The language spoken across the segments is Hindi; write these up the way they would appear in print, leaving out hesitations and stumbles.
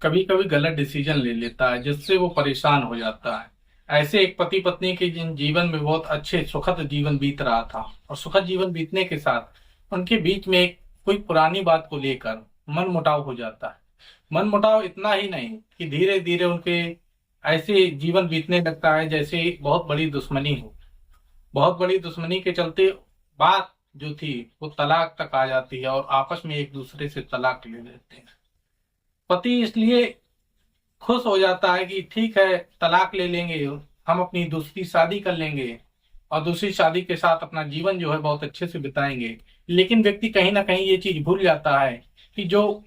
कभी कभी गलत डिसीजन ले लेता है जिससे वो परेशान हो जाता है। ऐसे एक पति पत्नी के जिन जीवन में बहुत अच्छे सुखद जीवन बीत रहा था, और सुखद जीवन बीतने के साथ उनके बीच में एक कोई पुरानी बात को लेकर मन मुटाव हो जाता है। मन मुटाव इतना ही नहीं कि धीरे धीरे उनके ऐसे जीवन बीतने लगता है जैसे बहुत बड़ी दुश्मनी हो। बहुत बड़ी दुश्मनी के चलते बात जो थी वो तलाक तक आ जाती है, और आपस में एक दूसरे से तलाक ले लेते हैं। पति इसलिए खुश हो जाता है कि ठीक है, तलाक ले लेंगे, हम अपनी दूसरी शादी कर लेंगे और दूसरी शादी के साथ अपना जीवन जो है बहुत अच्छे से बिताएंगे। लेकिन व्यक्ति कहीं ना कहीं ये चीज भूल जाता है कि जो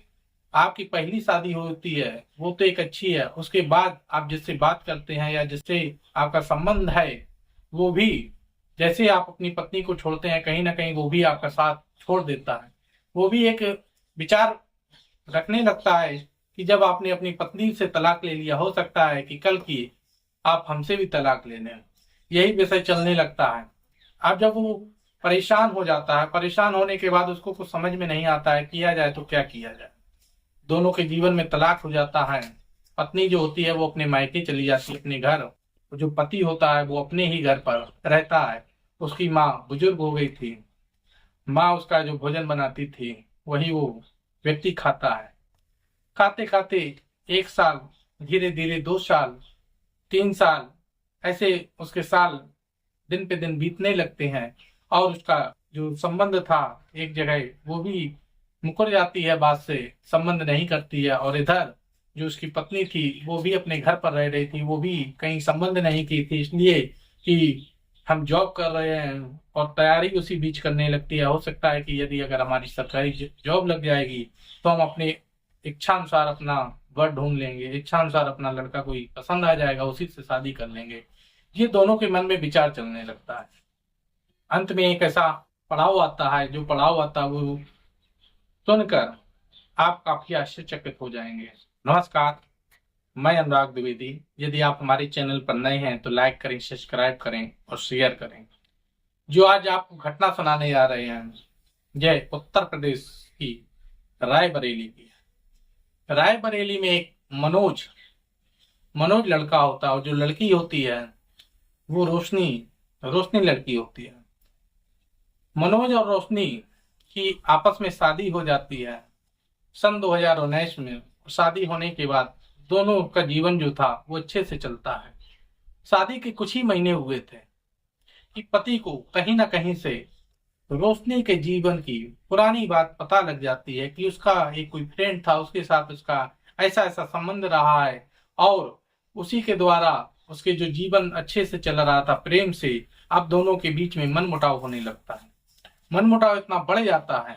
आपकी पहली शादी होती है वो तो एक अच्छी है, उसके बाद आप जिससे बात करते हैं या जिससे आपका संबंध है वो भी, जैसे आप अपनी पत्नी को छोड़ते हैं कहीं ना कहीं वो भी आपका साथ छोड़ देता है। वो भी एक विचार रखने लगता है कि जब आपने अपनी पत्नी से तलाक ले लिया, हो सकता है कि कल की आप हमसे भी तलाक ले लें। यही विषय चलने लगता है। अब जब वो परेशान हो जाता है, परेशान होने के बाद उसको कुछ समझ में नहीं आता है किया जाए तो क्या किया जाए। दोनों के जीवन में तलाक हो जाता है। पत्नी जो होती है वो अपने मायके चली जाती है, अपने घर। जो पति होता है वो अपने ही घर पर रहता है। उसकी माँ बुजुर्ग हो गई थी। माँ उसका जो भोजन बनाती थी वही वो व्यक्ति खाता है। खाते खाते 1 साल, धीरे धीरे 2 साल, 3 साल, ऐसे उसके साल दिन पे दिन बीतने लगते हैं। और उसका जो संबंध था एक जगह वो भी मुकर जाती है, बात से संबंध नहीं करती है। और इधर जो उसकी पत्नी थी वो भी अपने घर पर रह रही थी, वो भी कहीं संबंध नहीं की थी, इसलिए कि हम जॉब कर रहे हैं और तैयारी उसी बीच करने लगती है। हो सकता है कि यदि अगर हमारी सरकारी जॉब लग जाएगी तो हम अपने इच्छानुसार अपना वर ढूंढ लेंगे, इच्छानुसार अपना लड़का कोई पसंद आ जाएगा, उसी से शादी कर लेंगे। ये दोनों के मन में विचार चलने लगता है। अंत में एक ऐसा पड़ाव आता है, जो पड़ाव आता है वो सुनकर आप काफी आश्चर्यचकित हो जाएंगे। नमस्कार, मैं अनुराग द्विवेदी। यदि आप हमारे चैनल पर नए हैं तो लाइक करें, सब्सक्राइब करें और शेयर करें। जो आज आपको घटना सुनाने जा रहे हैं यह उत्तर प्रदेश की रायबरेली की है। रायबरेली में एक मनोज मनोज लड़का होता है, और जो लड़की होती है वो रोशनी रोशनी लड़की होती है। मनोज और रोशनी की आपस में शादी हो जाती है सन 2019 में। शादी होने के बाद दोनों का जीवन जो था वो अच्छे से चलता है। शादी के कुछ ही महीने हुए थे कि पति को कहीं ना कहीं से रोशनी के जीवन की पुरानी बात पता लग जाती है कि उसका एक कोई फ्रेंड था, उसके साथ उसका ऐसा ऐसा संबंध रहा है, और उसी के द्वारा उसके जो जीवन अच्छे से चल रहा था प्रेम से, अब दोनों के बीच में मनमुटाव होने लगता है। मनमुटाव इतना बढ़ जाता है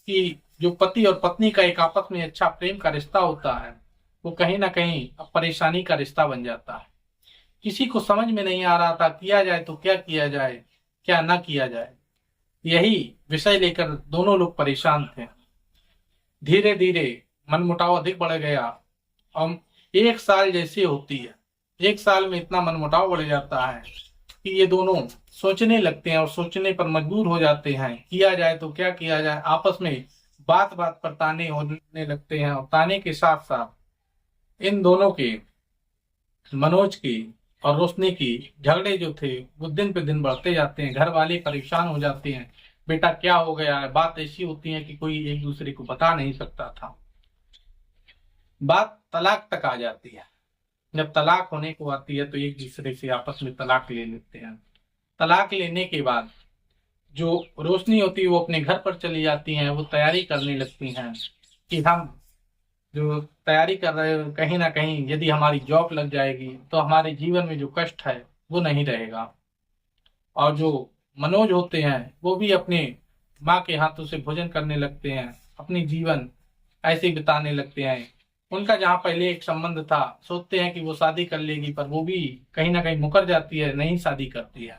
कि जो पति और पत्नी का एक आपस में अच्छा प्रेम का रिश्ता होता है वो कहीं ना कहीं अब परेशानी का रिश्ता बन जाता है। किसी को समझ में नहीं आ रहा था किया जाए तो क्या किया जाए, क्या ना किया जाए। यही विषय लेकर दोनों लोग परेशान थे। धीरे धीरे मनमुटाव अधिक बढ़ गया। और 1 साल जैसी होती है, 1 साल में इतना मनमुटाव बढ़ जाता है कि ये दोनों सोचने लगते हैं और सोचने पर मजबूर हो जाते हैं किया जाए तो क्या किया जाए। आपस में बात बात पर ताने होने लगते हैं, और ताने के साथ साथ इन दोनों के, मनोज की और रोशनी की, झगड़े जो थे वो दिन पे दिन बढ़ते जाते हैं। घर वाले परेशान हो जाते हैं, बेटा क्या हो गया है। बात ऐसी होती है कि कोई एक दूसरे को बता नहीं सकता था। बात तलाक तक आ जाती है। जब तलाक होने को आती है तो एक दूसरे से आपस में तलाक ले लेते हैं। तलाक लेने के बाद जो रोशनी होती है वो अपने घर पर चली जाती हैं। वो तैयारी करने लगती हैं कि हम जो तैयारी कर रहे हो कहीं ना कहीं यदि हमारी जॉब लग जाएगी तो हमारे जीवन में जो कष्ट है वो नहीं रहेगा। और जो मनोज होते हैं वो भी अपने माँ के हाथों से भोजन करने लगते हैं, अपनी जीवन ऐसे ही बिताने लगते हैं। उनका जहाँ पहले एक संबंध था, सोचते हैं कि वो शादी कर लेगी, पर वो भी कहीं ना कहीं मुकर जाती है, नहीं शादी करती है।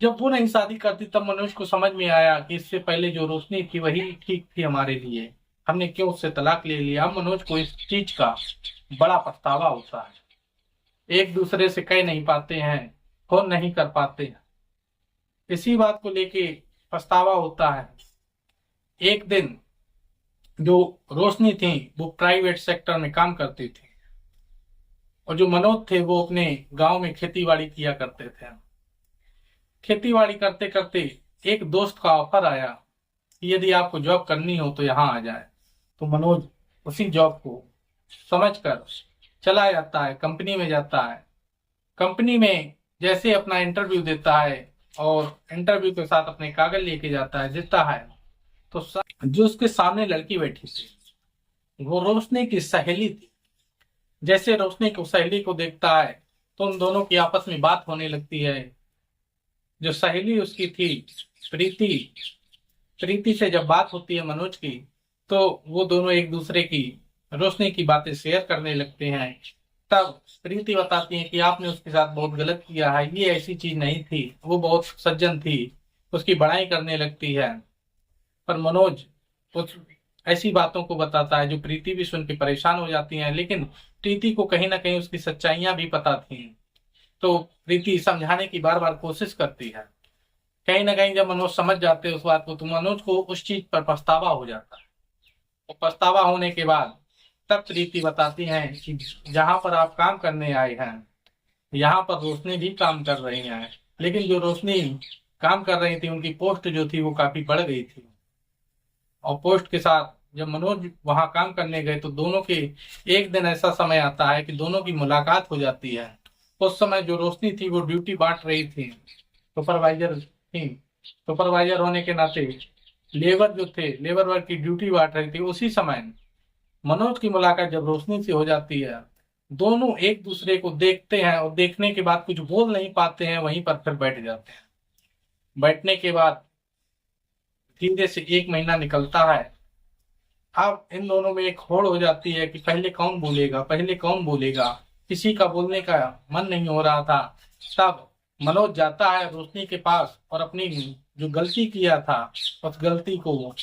जब वो नहीं शादी करती तब मनोज को समझ में आया कि इससे पहले जो रोशनी थी वही ठीक थी हमारे लिए, हमने क्यों उससे तलाक ले लिया। अब मनोज को इस चीज का बड़ा पछतावा होता है। एक दूसरे से कह नहीं पाते हैं, फोन नहीं कर पाते हैं। इसी बात को लेके पछतावा होता है। एक दिन जो रोशनी थी वो प्राइवेट सेक्टर में काम करती थी, और जो मनोज थे वो अपने गांव में खेती बाड़ी किया करते थे। खेती बाड़ी करते करते एक दोस्त का ऑफर आया कि यदि आपको जॉब करनी हो तो यहाँ आ जाए। तो मनोज उसी जॉब को समझकर चला जाता है, कंपनी में जाता है। कंपनी में जैसे अपना इंटरव्यू देता है और इंटरव्यू के साथ अपने कागज लेके जाता है, देता है, तो जो उसके सामने लड़की बैठी थी वो रोशनी की सहेली थी। जैसे रोशनी को सहेली को देखता है तो उन दोनों की आपस में बात होने लगती है। जो सहेली उसकी थी प्रीति, प्रीति से जब बात होती है मनोज की, तो वो दोनों एक दूसरे की रोशनी की बातें शेयर करने लगते हैं। तब प्रीति बताती है कि आपने उसके साथ बहुत गलत किया है, ये ऐसी चीज नहीं थी, वो बहुत सज्जन थी। उसकी बड़ाई करने लगती है, पर मनोज उस ऐसी बातों को बताता है जो प्रीति भी सुन के परेशान हो जाती है। लेकिन प्रीति को कहीं ना कहीं उसकी सच्चाइयां भी पता थी, तो प्रीति समझाने की बार बार कोशिश करती है। कहीं ना कहीं जब मनोज समझ जाते हैं उस बात को, तो मनोज को उस चीज पर पछतावा हो जाता है। और पछतावा होने के बाद तब प्रीति बताती हैं कि जहां पर आप काम करने आए हैं, यहाँ पर रोशनी भी काम कर रही है, लेकिन जो रोशनी काम कर रही थी उनकी पोस्ट जो थी वो काफी बढ़ गई थी। और पोस्ट के साथ जब मनोज वहां काम करने गए तो दोनों के एक दिन ऐसा समय आता है कि दोनों की मुलाकात हो जाती है। उस समय जो रोशनी थी वो ड्यूटी बांट रही थी, सुपरवाइजर थी। सुपरवाइजर होने के नाते लेबर जो थे, लेबर वर्क की ड्यूटी बांट रही थी। उसी समय मनोज की मुलाकात जब रोशनी से हो जाती है, दोनों एक दूसरे को देखते हैं और देखने के बाद कुछ बोल नहीं पाते हैं, वहीं पर फिर बैठ जाते हैं। बैठने के बाद धीरे से एक महीना निकलता है। अब इन दोनों में एक होड़ हो जाती है कि पहले कौन बोलेगा, पहले कौन बोलेगा। किसी का बोलने का मन नहीं हो रहा था। तब मनोज जाता है रोशनी के पास और अपनी जो गलती किया था उस गलती को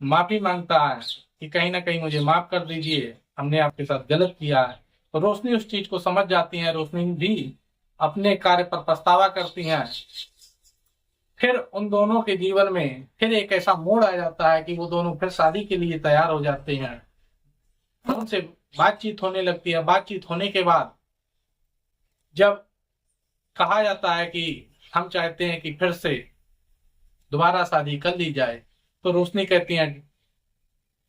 माफी मांगता है कि कहीं ना कहीं मुझे माफ कर दीजिए, हमने आपके साथ गलत किया है। तो रोशनी उस चीज को समझ जाती है। रोशनी भी अपने कार्य पर पछतावा करती हैं। फिर उन दोनों के जीवन में फिर एक ऐसा मोड़ आ जाता है कि वो दोनों फिर शादी के लिए तैयार हो जाते हैं। उनसे बातचीत होने लगती है। बातचीत होने के बाद जब कहा जाता है कि हम चाहते हैं कि फिर से दोबारा शादी कर ली जाए, तो रोशनी कहती है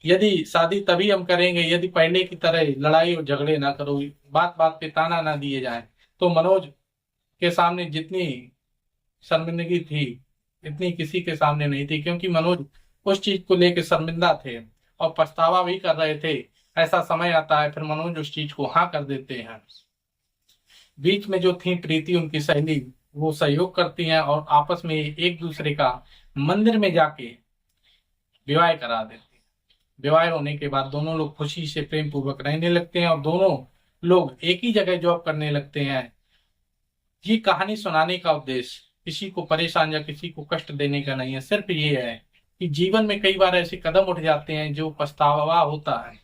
यदि शादी तभी हम करेंगे यदि पहले की तरह लड़ाई और झगड़े ना करो, बात बात पे ताना ना दिए जाए। तो मनोज के सामने जितनी शर्मिंदगी थी इतनी किसी के सामने नहीं थी, क्योंकि मनोज उस चीज को लेकर शर्मिंदा थे और पछतावा भी कर रहे थे। ऐसा समय आता है फिर मनोज उस चीज को हाँ कर देते हैं। बीच में जो थी प्रीति उनकी सहेली, वो सहयोग करती हैं और आपस में एक दूसरे का मंदिर में जाके विवाह करा देते हैं। विवाह होने के बाद दोनों लोग खुशी से प्रेम पूर्वक रहने लगते हैं और दोनों लोग एक ही जगह जॉब करने लगते हैं। ये कहानी सुनाने का उद्देश्य किसी को परेशान या किसी को कष्ट देने का नहीं है। सिर्फ ये है कि जीवन में कई बार ऐसे कदम उठ जाते हैं जो पछतावा होता है,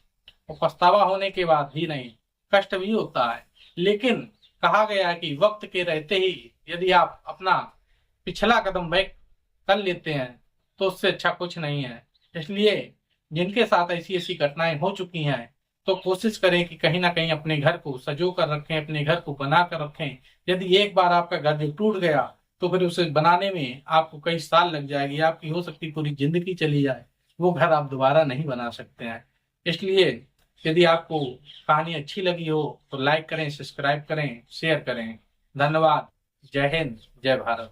और पछतावा होने के बाद ही नहीं, कष्ट भी होता है। लेकिन कहा गया है कि वक्त के रहते ही यदि आप अपना पिछला कदम बैक कर लेते हैं तो उससे अच्छा कुछ नहीं है। इसलिए जिनके साथ ऐसी ऐसी घटनाएं हो चुकी हैं, तो कोशिश करें कि कहीं ना कहीं अपने घर को सजो कर रखें, अपने घर को बना कर रखें। यदि एक बार आपका घर जो टूट गया तो फिर उसे बनाने में आपको कई साल लग जाएगी, आपकी हो सकती पूरी जिंदगी चली जाए, वो घर आप दोबारा नहीं बना सकते हैं। इसलिए यदि आपको कहानी अच्छी लगी हो तो लाइक करें, सब्सक्राइब करें, शेयर करें। धन्यवाद। जय हिंद, जय भारत।